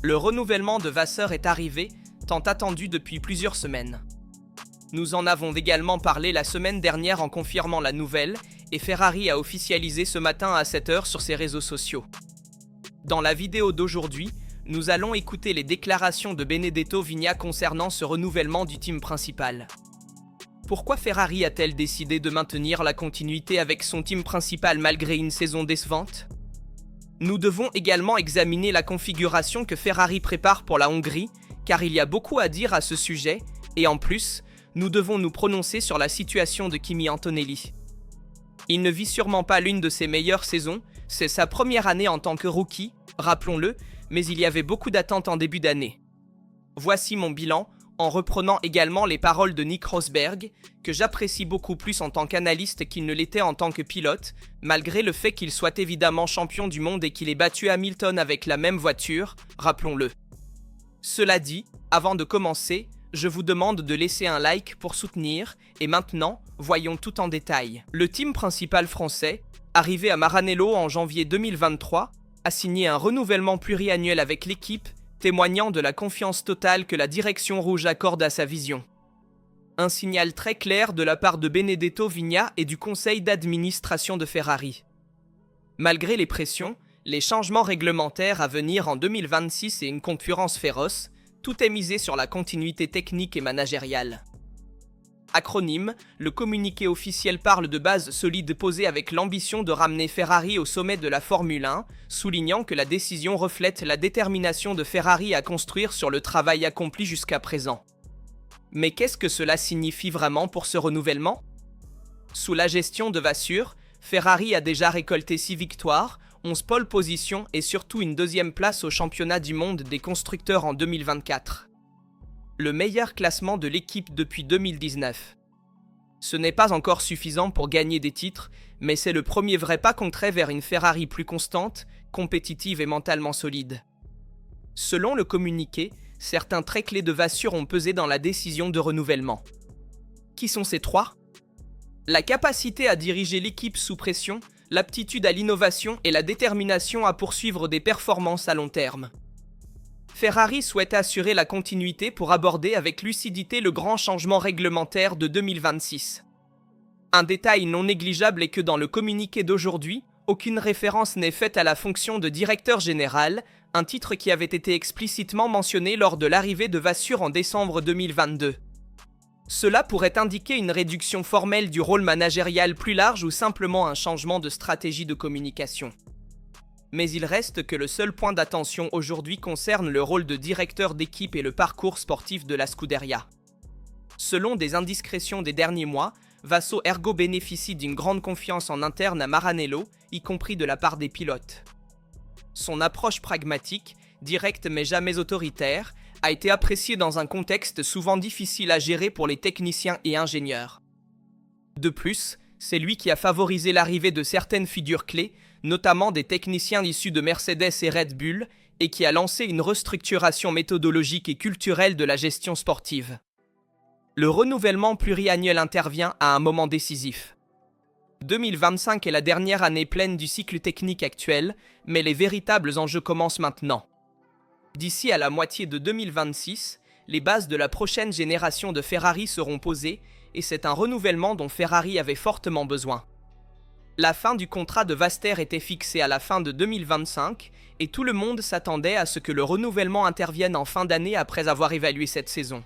Le renouvellement de Vasseur est arrivé, tant attendu depuis plusieurs semaines. Nous en avons également parlé la semaine dernière en confirmant la nouvelle, et Ferrari a officialisé ce matin à 7h sur ses réseaux sociaux. Dans la vidéo d'aujourd'hui, nous allons écouter les déclarations de Benedetto Vigna concernant ce renouvellement du team principal. Pourquoi Ferrari a-t-elle décidé de maintenir la continuité avec son team principal malgré une saison décevante ? Nous devons également examiner la configuration que Ferrari prépare pour la Hongrie, car il y a beaucoup à dire à ce sujet, et en plus, nous devons nous prononcer sur la situation de Kimi Antonelli. Il ne vit sûrement pas l'une de ses meilleures saisons, c'est sa première année en tant que rookie, rappelons-le, mais il y avait beaucoup d'attentes en début d'année. Voici mon bilan, en reprenant également les paroles de Nick Rosberg, que j'apprécie beaucoup plus en tant qu'analyste qu'il ne l'était en tant que pilote, malgré le fait qu'il soit évidemment champion du monde et qu'il ait battu Hamilton avec la même voiture, rappelons-le. Cela dit, avant de commencer, je vous demande de laisser un like pour soutenir, et maintenant, voyons tout en détail. Le team principal français, arrivé à Maranello en janvier 2023, a signé un renouvellement pluriannuel avec l'équipe, témoignant de la confiance totale que la direction rouge accorde à sa vision. Un signal très clair de la part de Benedetto Vigna et du conseil d'administration de Ferrari. Malgré les pressions, les changements réglementaires à venir en 2026 et une concurrence féroce, tout est misé sur la continuité technique et managériale. Acronyme, le communiqué officiel parle de bases solides posées avec l'ambition de ramener Ferrari au sommet de la Formule 1, soulignant que la décision reflète la détermination de Ferrari à construire sur le travail accompli jusqu'à présent. Mais qu'est-ce que cela signifie vraiment pour ce renouvellement ? Sous la gestion de Vasseur, Ferrari a déjà récolté 6 victoires, 11 pole positions et surtout une 2e place au championnat du monde des constructeurs en 2024. Le meilleur classement de l'équipe depuis 2019. Ce n'est pas encore suffisant pour gagner des titres, mais c'est le premier vrai pas concret vers une Ferrari plus constante, compétitive et mentalement solide. Selon le communiqué, certains traits clés de Vasseur ont pesé dans la décision de renouvellement. Qui sont ces 3 ? La capacité à diriger l'équipe sous pression, l'aptitude à l'innovation et la détermination à poursuivre des performances à long terme. Ferrari souhaite assurer la continuité pour aborder avec lucidité le grand changement réglementaire de 2026. Un détail non négligeable est que dans le communiqué d'aujourd'hui, aucune référence n'est faite à la fonction de directeur général, un titre qui avait été explicitement mentionné lors de l'arrivée de Vasseur en décembre 2022. Cela pourrait indiquer une réduction formelle du rôle managérial plus large ou simplement un changement de stratégie de communication. Mais il reste que le seul point d'attention aujourd'hui concerne le rôle de directeur d'équipe et le parcours sportif de la Scuderia. Selon des indiscrétions des derniers mois, Vasseur Ergo bénéficie d'une grande confiance en interne à Maranello, y compris de la part des pilotes. Son approche pragmatique, directe mais jamais autoritaire, a été appréciée dans un contexte souvent difficile à gérer pour les techniciens et ingénieurs. De plus, c'est lui qui a favorisé l'arrivée de certaines figures clés, notamment des techniciens issus de Mercedes et Red Bull, et qui a lancé une restructuration méthodologique et culturelle de la gestion sportive. Le renouvellement pluriannuel intervient à un moment décisif. 2025 est la dernière année pleine du cycle technique actuel, mais les véritables enjeux commencent maintenant. D'ici à la moitié de 2026, les bases de la prochaine génération de Ferrari seront posées, et c'est un renouvellement dont Ferrari avait fortement besoin. La fin du contrat de Vasseur était fixée à la fin de 2025 et tout le monde s'attendait à ce que le renouvellement intervienne en fin d'année après avoir évalué cette saison.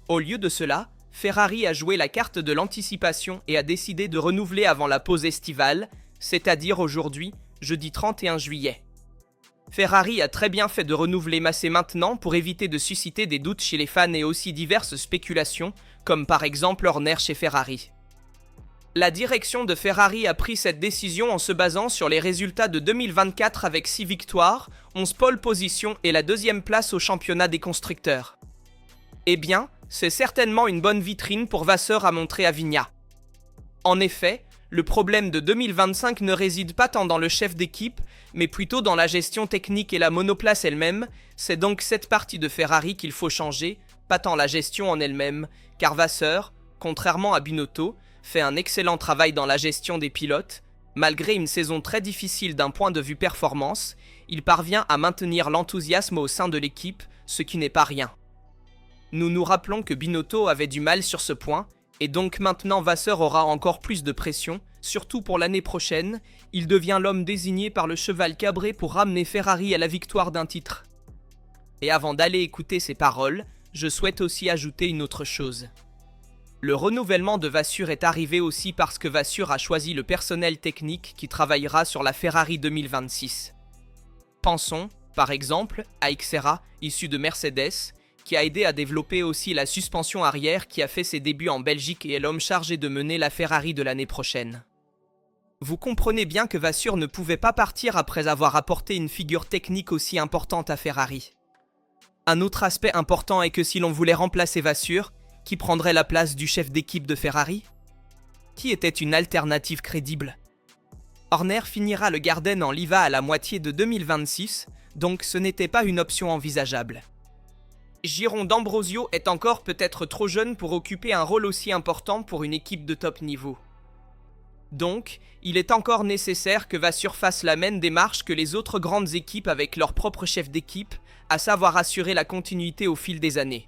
Au lieu de cela, Ferrari a joué la carte de l'anticipation et a décidé de renouveler avant la pause estivale, c'est-à-dire aujourd'hui, jeudi 31 juillet. Ferrari a très bien fait de renouveler Massé maintenant pour éviter de susciter des doutes chez les fans et aussi diverses spéculations, comme par exemple Horner chez Ferrari. La direction de Ferrari a pris cette décision en se basant sur les résultats de 2024 avec 6 victoires, 11 pole positions et la 2e place au championnat des constructeurs. Eh bien, c'est certainement une bonne vitrine pour Vasseur à montrer à Vigna. En effet, le problème de 2025 ne réside pas tant dans le chef d'équipe, mais plutôt dans la gestion technique et la monoplace elle-même, c'est donc cette partie de Ferrari qu'il faut changer, pas tant la gestion en elle-même, car Vasseur, contrairement à Binotto, fait un excellent travail dans la gestion des pilotes. Malgré une saison très difficile d'un point de vue performance, il parvient à maintenir l'enthousiasme au sein de l'équipe, ce qui n'est pas rien. Nous nous rappelons que Binotto avait du mal sur ce point, et donc maintenant Vasseur aura encore plus de pression, surtout pour l'année prochaine, il devient l'homme désigné par le cheval cabré pour ramener Ferrari à la victoire d'un titre. Et avant d'aller écouter ces paroles, je souhaite aussi ajouter une autre chose. Le renouvellement de Vasseur est arrivé aussi parce que Vasseur a choisi le personnel technique qui travaillera sur la Ferrari 2026. Pensons, par exemple, à Xera, issu de Mercedes, qui a aidé à développer aussi la suspension arrière qui a fait ses débuts en Belgique et est l'homme chargé de mener la Ferrari de l'année prochaine. Vous comprenez bien que Vasseur ne pouvait pas partir après avoir apporté une figure technique aussi importante à Ferrari. Un autre aspect important est que si l'on voulait remplacer Vasseur, qui prendrait la place du chef d'équipe de Ferrari? Qui était une alternative crédible? Horner finira le Garden en Liva à la moitié de 2026, donc ce n'était pas une option envisageable. Giron d'Ambrosio est encore peut-être trop jeune pour occuper un rôle aussi important pour une équipe de top niveau. Donc, il est encore nécessaire que Vasseur fasse la même démarche que les autres grandes équipes avec leur propre chef d'équipe, à savoir assurer la continuité au fil des années.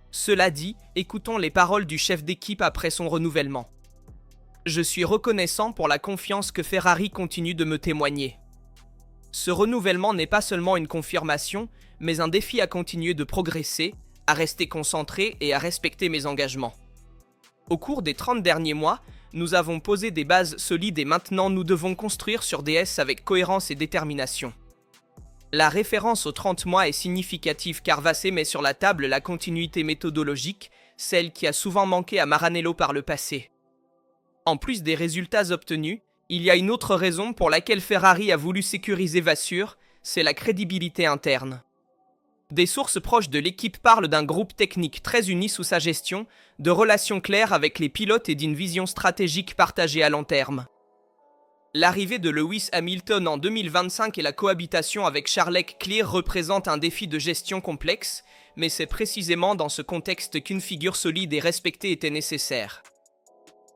Cela dit, écoutons les paroles du chef d'équipe après son renouvellement. Je suis reconnaissant pour la confiance que Ferrari continue de me témoigner. Ce renouvellement n'est pas seulement une confirmation, mais un défi à continuer de progresser, à rester concentré et à respecter mes engagements. Au cours des 30 derniers mois, nous avons posé des bases solides et maintenant nous devons construire sur DS avec cohérence et détermination. La référence aux 30 mois est significative car Vassé met sur la table la continuité méthodologique, celle qui a souvent manqué à Maranello par le passé. En plus des résultats obtenus, il y a une autre raison pour laquelle Ferrari a voulu sécuriser Vasseur, c'est la crédibilité interne. Des sources proches de l'équipe parlent d'un groupe technique très uni sous sa gestion, de relations claires avec les pilotes et d'une vision stratégique partagée à long terme. L'arrivée de Lewis Hamilton en 2025 et la cohabitation avec Charles Leclerc représentent un défi de gestion complexe, mais c'est précisément dans ce contexte qu'une figure solide et respectée était nécessaire.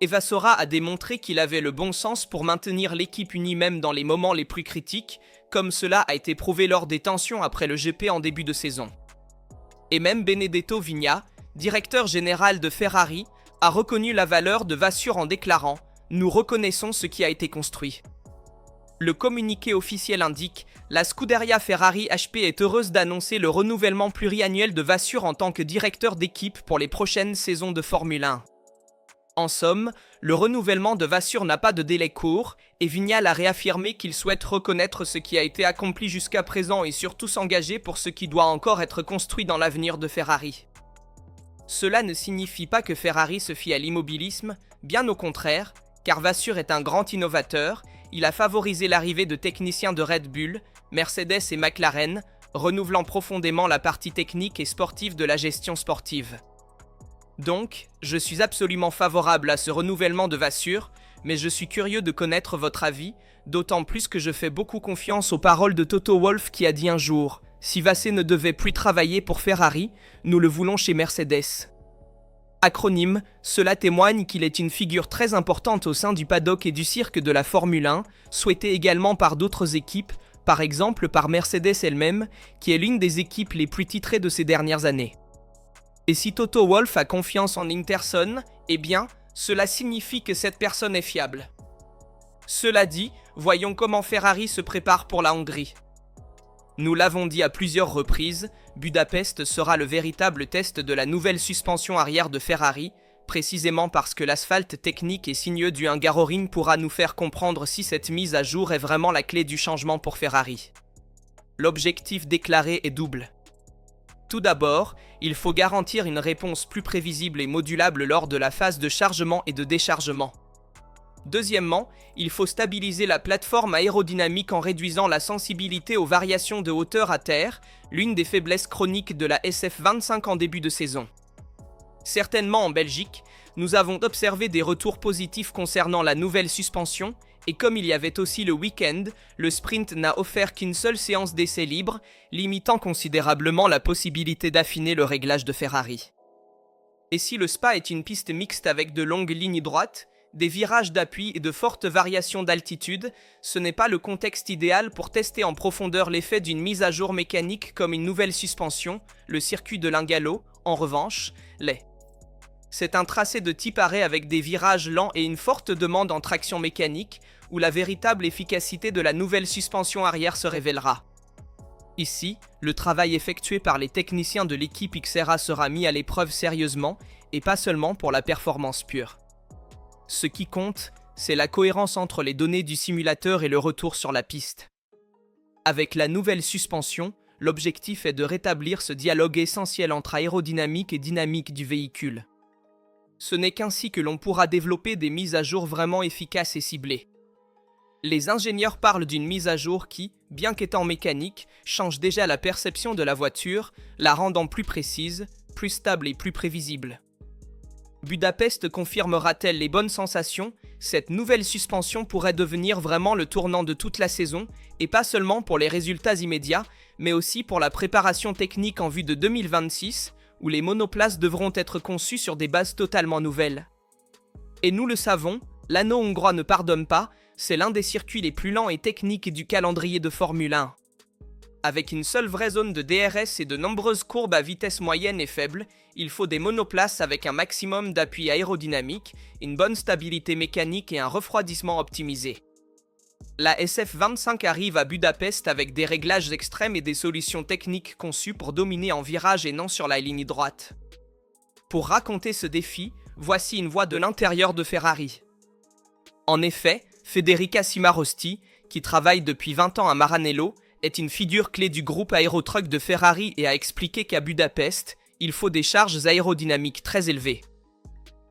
Vasseur a démontré qu'il avait le bon sens pour maintenir l'équipe unie même dans les moments les plus critiques, comme cela a été prouvé lors des tensions après le GP en début de saison. Et même Benedetto Vigna, directeur général de Ferrari, a reconnu la valeur de Vasseur en déclarant « Nous reconnaissons ce qui a été construit ». Le communiqué officiel indique « La Scuderia Ferrari HP est heureuse d'annoncer le renouvellement pluriannuel de Vasseur en tant que directeur d'équipe pour les prochaines saisons de Formule 1 ». En somme, le renouvellement de Vasseur n'a pas de délai court, et Vignal a réaffirmé qu'il souhaite reconnaître ce qui a été accompli jusqu'à présent et surtout s'engager pour ce qui doit encore être construit dans l'avenir de Ferrari. Cela ne signifie pas que Ferrari se fie à l'immobilisme, bien au contraire, car Vasseur est un grand innovateur, il a favorisé l'arrivée de techniciens de Red Bull, Mercedes et McLaren, renouvelant profondément la partie technique et sportive de la gestion sportive. Donc, je suis absolument favorable à ce renouvellement de Vasseur, mais je suis curieux de connaître votre avis, d'autant plus que je fais beaucoup confiance aux paroles de Toto Wolff qui a dit un jour « Si Vassé ne devait plus travailler pour Ferrari, nous le voulons chez Mercedes ». Acronyme, cela témoigne qu'il est une figure très importante au sein du paddock et du cirque de la Formule 1, souhaité également par d'autres équipes, par exemple par Mercedes elle-même, qui est l'une des équipes les plus titrées de ces dernières années. Et si Toto Wolff a confiance en Interson, eh bien, cela signifie que cette personne est fiable. Cela dit, voyons comment Ferrari se prépare pour la Hongrie. Nous l'avons dit à plusieurs reprises, Budapest sera le véritable test de la nouvelle suspension arrière de Ferrari, précisément parce que l'asphalte technique et sinueux du Hungaroring pourra nous faire comprendre si cette mise à jour est vraiment la clé du changement pour Ferrari. L'objectif déclaré est double. Tout d'abord, il faut garantir une réponse plus prévisible et modulable lors de la phase de chargement et de déchargement. Deuxièmement, il faut stabiliser la plateforme aérodynamique en réduisant la sensibilité aux variations de hauteur à terre, l'une des faiblesses chroniques de la SF25 en début de saison. Certainement en Belgique, nous avons observé des retours positifs concernant la nouvelle suspension, et comme il y avait aussi le week-end, le sprint n'a offert qu'une seule séance d'essai libre, limitant considérablement la possibilité d'affiner le réglage de Ferrari. Et si le Spa est une piste mixte avec de longues lignes droites, Des virages d'appui et de fortes variations d'altitude, ce n'est pas le contexte idéal pour tester en profondeur l'effet d'une mise à jour mécanique comme une nouvelle suspension, le circuit de Lingalo, en revanche, l'est. C'est un tracé de type arrêt avec des virages lents et une forte demande en traction mécanique, où la véritable efficacité de la nouvelle suspension arrière se révélera. Ici, le travail effectué par les techniciens de l'équipe Xterra sera mis à l'épreuve sérieusement, et pas seulement pour la performance pure. Ce qui compte, c'est la cohérence entre les données du simulateur et le retour sur la piste. Avec la nouvelle suspension, l'objectif est de rétablir ce dialogue essentiel entre aérodynamique et dynamique du véhicule. Ce n'est qu'ainsi que l'on pourra développer des mises à jour vraiment efficaces et ciblées. Les ingénieurs parlent d'une mise à jour qui, bien qu'étant mécanique, change déjà la perception de la voiture, la rendant plus précise, plus stable et plus prévisible. Budapest confirmera-t-elle les bonnes sensations? Cette nouvelle suspension pourrait devenir vraiment le tournant de toute la saison, et pas seulement pour les résultats immédiats, mais aussi pour la préparation technique en vue de 2026, où les monoplaces devront être conçues sur des bases totalement nouvelles. Et nous le savons, l'anneau hongrois ne pardonne pas, c'est l'un des circuits les plus lents et techniques du calendrier de Formule 1. Avec une seule vraie zone de DRS et de nombreuses courbes à vitesse moyenne et faible, il faut des monoplaces avec un maximum d'appui aérodynamique, une bonne stabilité mécanique et un refroidissement optimisé. La SF25 arrive à Budapest avec des réglages extrêmes et des solutions techniques conçues pour dominer en virage et non sur la ligne droite. Pour raconter ce défi, voici une voix de l'intérieur de Ferrari. En effet, Federica Cimarosti, qui travaille depuis 20 ans à Maranello, est une figure clé du groupe aérotruck de Ferrari et a expliqué qu'à Budapest, il faut des charges aérodynamiques très élevées.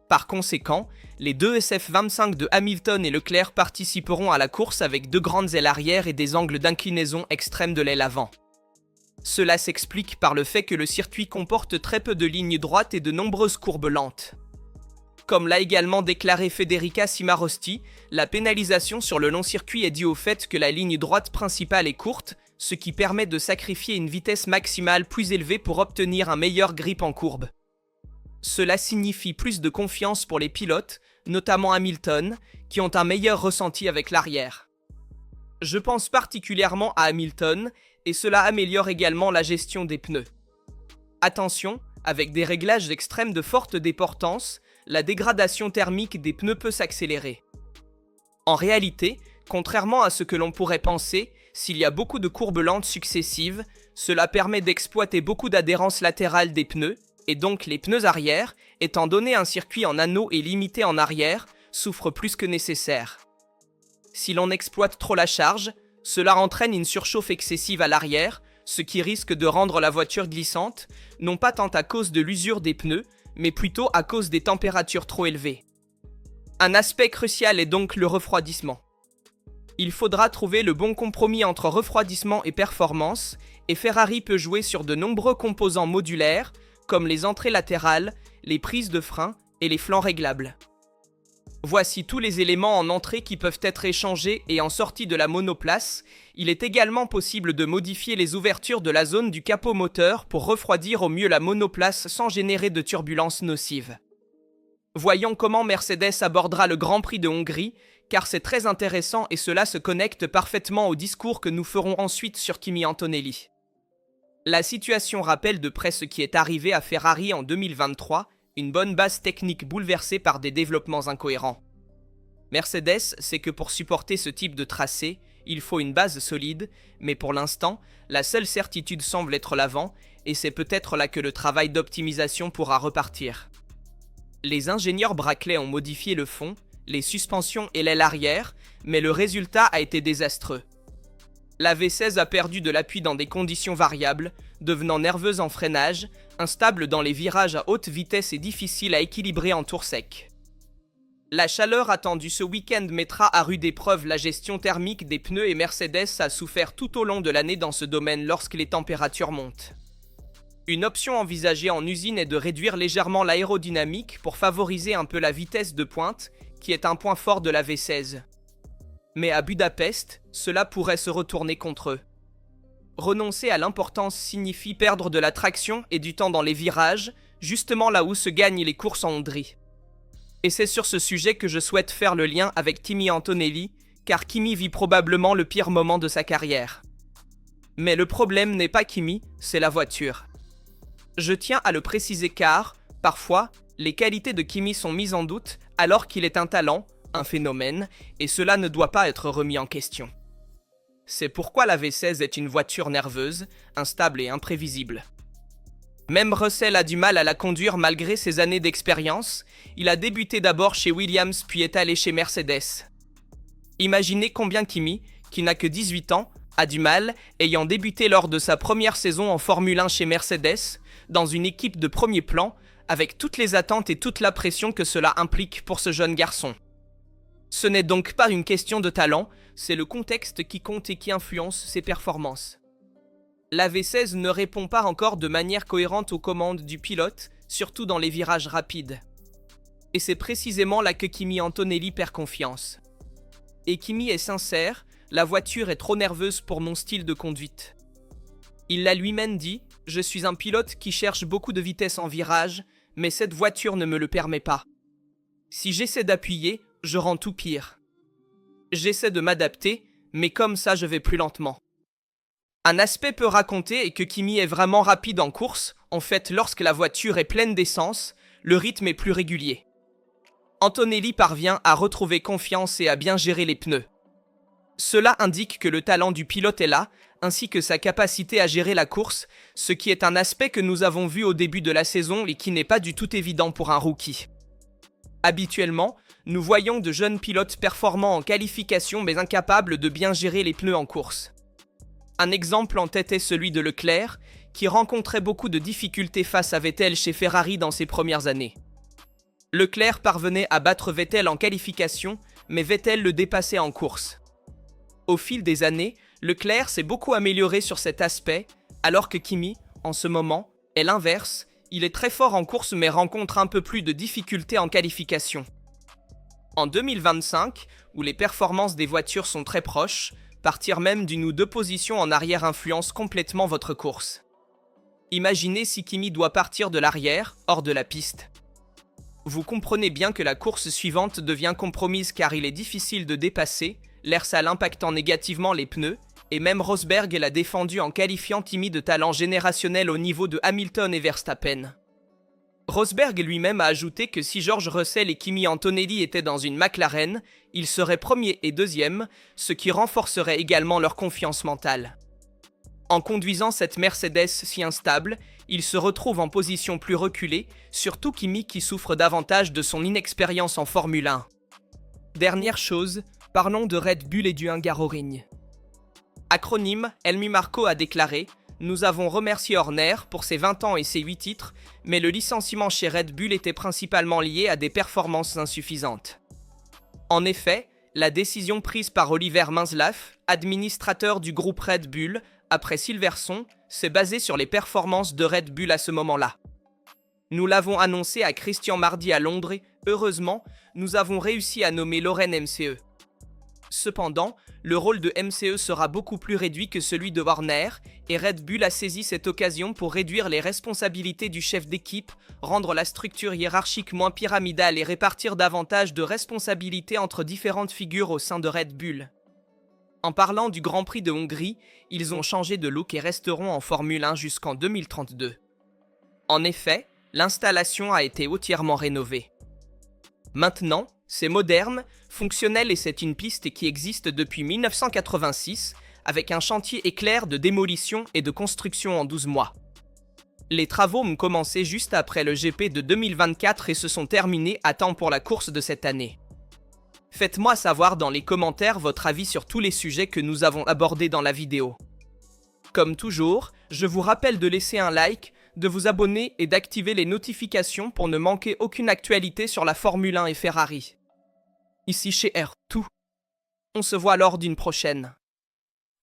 Par conséquent, les deux SF25 de Hamilton et Leclerc participeront à la course avec deux grandes ailes arrière et des angles d'inclinaison extrêmes de l'aile avant. Cela s'explique par le fait que le circuit comporte très peu de lignes droites et de nombreuses courbes lentes. Comme l'a également déclaré Federica Cimarosti, la pénalisation sur le long circuit est due au fait que la ligne droite principale est courte, ce qui permet de sacrifier une vitesse maximale plus élevée pour obtenir un meilleur grip en courbe. Cela signifie plus de confiance pour les pilotes, notamment Hamilton, qui ont un meilleur ressenti avec l'arrière. Je pense particulièrement à Hamilton, et cela améliore également la gestion des pneus. Attention, avec des réglages extrêmes de forte déportance, la dégradation thermique des pneus peut s'accélérer. En réalité, contrairement à ce que l'on pourrait penser, s'il y a beaucoup de courbes lentes successives, cela permet d'exploiter beaucoup d'adhérence latérale des pneus, et donc les pneus arrière, étant donné un circuit en anneau et limité en arrière, souffrent plus que nécessaire. Si l'on exploite trop la charge, cela entraîne une surchauffe excessive à l'arrière, ce qui risque de rendre la voiture glissante, non pas tant à cause de l'usure des pneus, mais plutôt à cause des températures trop élevées. Un aspect crucial est donc le refroidissement. Il faudra trouver le bon compromis entre refroidissement et performance, et Ferrari peut jouer sur de nombreux composants modulaires, comme les entrées latérales, les prises de frein et les flancs réglables. Voici tous les éléments en entrée qui peuvent être échangés et en sortie de la monoplace. Il est également possible de modifier les ouvertures de la zone du capot moteur pour refroidir au mieux la monoplace sans générer de turbulences nocives. Voyons comment Mercedes abordera le Grand Prix de Hongrie, car c'est très intéressant et cela se connecte parfaitement au discours que nous ferons ensuite sur Kimi Antonelli. La situation rappelle de près ce qui est arrivé à Ferrari en 2023, une bonne base technique bouleversée par des développements incohérents. Mercedes sait que pour supporter ce type de tracé, il faut une base solide, mais pour l'instant, la seule certitude semble être l'avant, et c'est peut-être là que le travail d'optimisation pourra repartir. Les ingénieurs Brackley ont modifié le fond, les suspensions et l'aile arrière, mais le résultat a été désastreux. La V16 a perdu de l'appui dans des conditions variables, devenant nerveuse en freinage, instable dans les virages à haute vitesse et difficile à équilibrer en tour sec. La chaleur attendue ce week-end mettra à rude épreuve la gestion thermique des pneus et Mercedes a souffert tout au long de l'année dans ce domaine lorsque les températures montent. Une option envisagée en usine est de réduire légèrement l'aérodynamique pour favoriser un peu la vitesse de pointe, qui est un point fort de la V16. Mais à Budapest, cela pourrait se retourner contre eux. Renoncer à l'importance signifie perdre de la traction et du temps dans les virages, justement là où se gagnent les courses en Hongrie. Et c'est sur ce sujet que je souhaite faire le lien avec Kimi Antonelli, car Kimi vit probablement le pire moment de sa carrière. Mais le problème n'est pas Kimi, c'est la voiture. Je tiens à le préciser car, parfois, les qualités de Kimi sont mises en doute alors qu'il est un talent, un phénomène, et cela ne doit pas être remis en question. C'est pourquoi la V16 est une voiture nerveuse, instable et imprévisible. Même Russell a du mal à la conduire malgré ses années d'expérience. Il a débuté d'abord chez Williams puis est allé chez Mercedes. Imaginez combien Kimi, qui n'a que 18 ans, a du mal, ayant débuté lors de sa première saison en Formule 1 chez Mercedes, dans une équipe de premier plan, avec toutes les attentes et toute la pression que cela implique pour ce jeune garçon. Ce n'est donc pas une question de talent, c'est le contexte qui compte et qui influence ses performances. La V16 ne répond pas encore de manière cohérente aux commandes du pilote, surtout dans les virages rapides. Et c'est précisément là que Kimi Antonelli perd confiance. Et Kimi est sincère, la voiture est trop nerveuse pour mon style de conduite. Il l'a lui-même dit, je suis un pilote qui cherche beaucoup de vitesse en virage, mais cette voiture ne me le permet pas. Si j'essaie d'appuyer, je rends tout pire. J'essaie de m'adapter, mais comme ça je vais plus lentement. Un aspect peu raconté est que Kimi est vraiment rapide en course, en fait lorsque la voiture est pleine d'essence, le rythme est plus régulier. Antonelli parvient à retrouver confiance et à bien gérer les pneus. Cela indique que le talent du pilote est là, ainsi que sa capacité à gérer la course, ce qui est un aspect que nous avons vu au début de la saison et qui n'est pas du tout évident pour un rookie. Habituellement, nous voyons de jeunes pilotes performants en qualification mais incapables de bien gérer les pneus en course. Un exemple en tête est celui de Leclerc, qui rencontrait beaucoup de difficultés face à Vettel chez Ferrari dans ses premières années. Leclerc parvenait à battre Vettel en qualification, mais Vettel le dépassait en course. Au fil des années, Leclerc s'est beaucoup amélioré sur cet aspect, alors que Kimi, en ce moment, est l'inverse, il est très fort en course mais rencontre un peu plus de difficultés en qualification. En 2025, où les performances des voitures sont très proches, partir même d'une ou deux positions en arrière influence complètement votre course. Imaginez si Kimi doit partir de l'arrière, hors de la piste. Vous comprenez bien que la course suivante devient compromise car il est difficile de dépasser, l'air sale impactant négativement les pneus, et même Rosberg l'a défendu en qualifiant Kimi de talent générationnel au niveau de Hamilton et Verstappen. Rosberg lui-même a ajouté que si George Russell et Kimi Antonelli étaient dans une McLaren, ils seraient premier et deuxième, ce qui renforcerait également leur confiance mentale. En conduisant cette Mercedes si instable, il se retrouve en position plus reculée, surtout Kimi qui souffre davantage de son inexpérience en Formule 1. Dernière chose, parlons de Red Bull et du Hungaroring. Acronyme, Helmut Marko a déclaré « Nous avons remercié Horner pour ses 20 ans et ses 8 titres, mais le licenciement chez Red Bull était principalement lié à des performances insuffisantes. » En effet, la décision prise par Oliver Minzlaff, administrateur du groupe Red Bull, après Silverstone, s'est basée sur les performances de Red Bull à ce moment-là. Nous l'avons annoncé à Christian mardi à Londres et, heureusement, nous avons réussi à nommer Loren MCE. Cependant, le rôle de MCE sera beaucoup plus réduit que celui de Horner, et Red Bull a saisi cette occasion pour réduire les responsabilités du chef d'équipe, rendre la structure hiérarchique moins pyramidale et répartir davantage de responsabilités entre différentes figures au sein de Red Bull. En parlant du Grand Prix de Hongrie, ils ont changé de look et resteront en Formule 1 jusqu'en 2032. En effet, l'installation a été entièrement rénovée. Maintenant, c'est moderne, fonctionnel et c'est une piste qui existe depuis 1986, avec un chantier éclair de démolition et de construction en 12 mois. Les travaux ont commencé juste après le GP de 2024 et se sont terminés à temps pour la course de cette année. Faites-moi savoir dans les commentaires votre avis sur tous les sujets que nous avons abordés dans la vidéo. Comme toujours, je vous rappelle de laisser un like, de vous abonner et d'activer les notifications pour ne manquer aucune actualité sur la Formule 1 et Ferrari. Ici chez R2. On se voit lors d'une prochaine.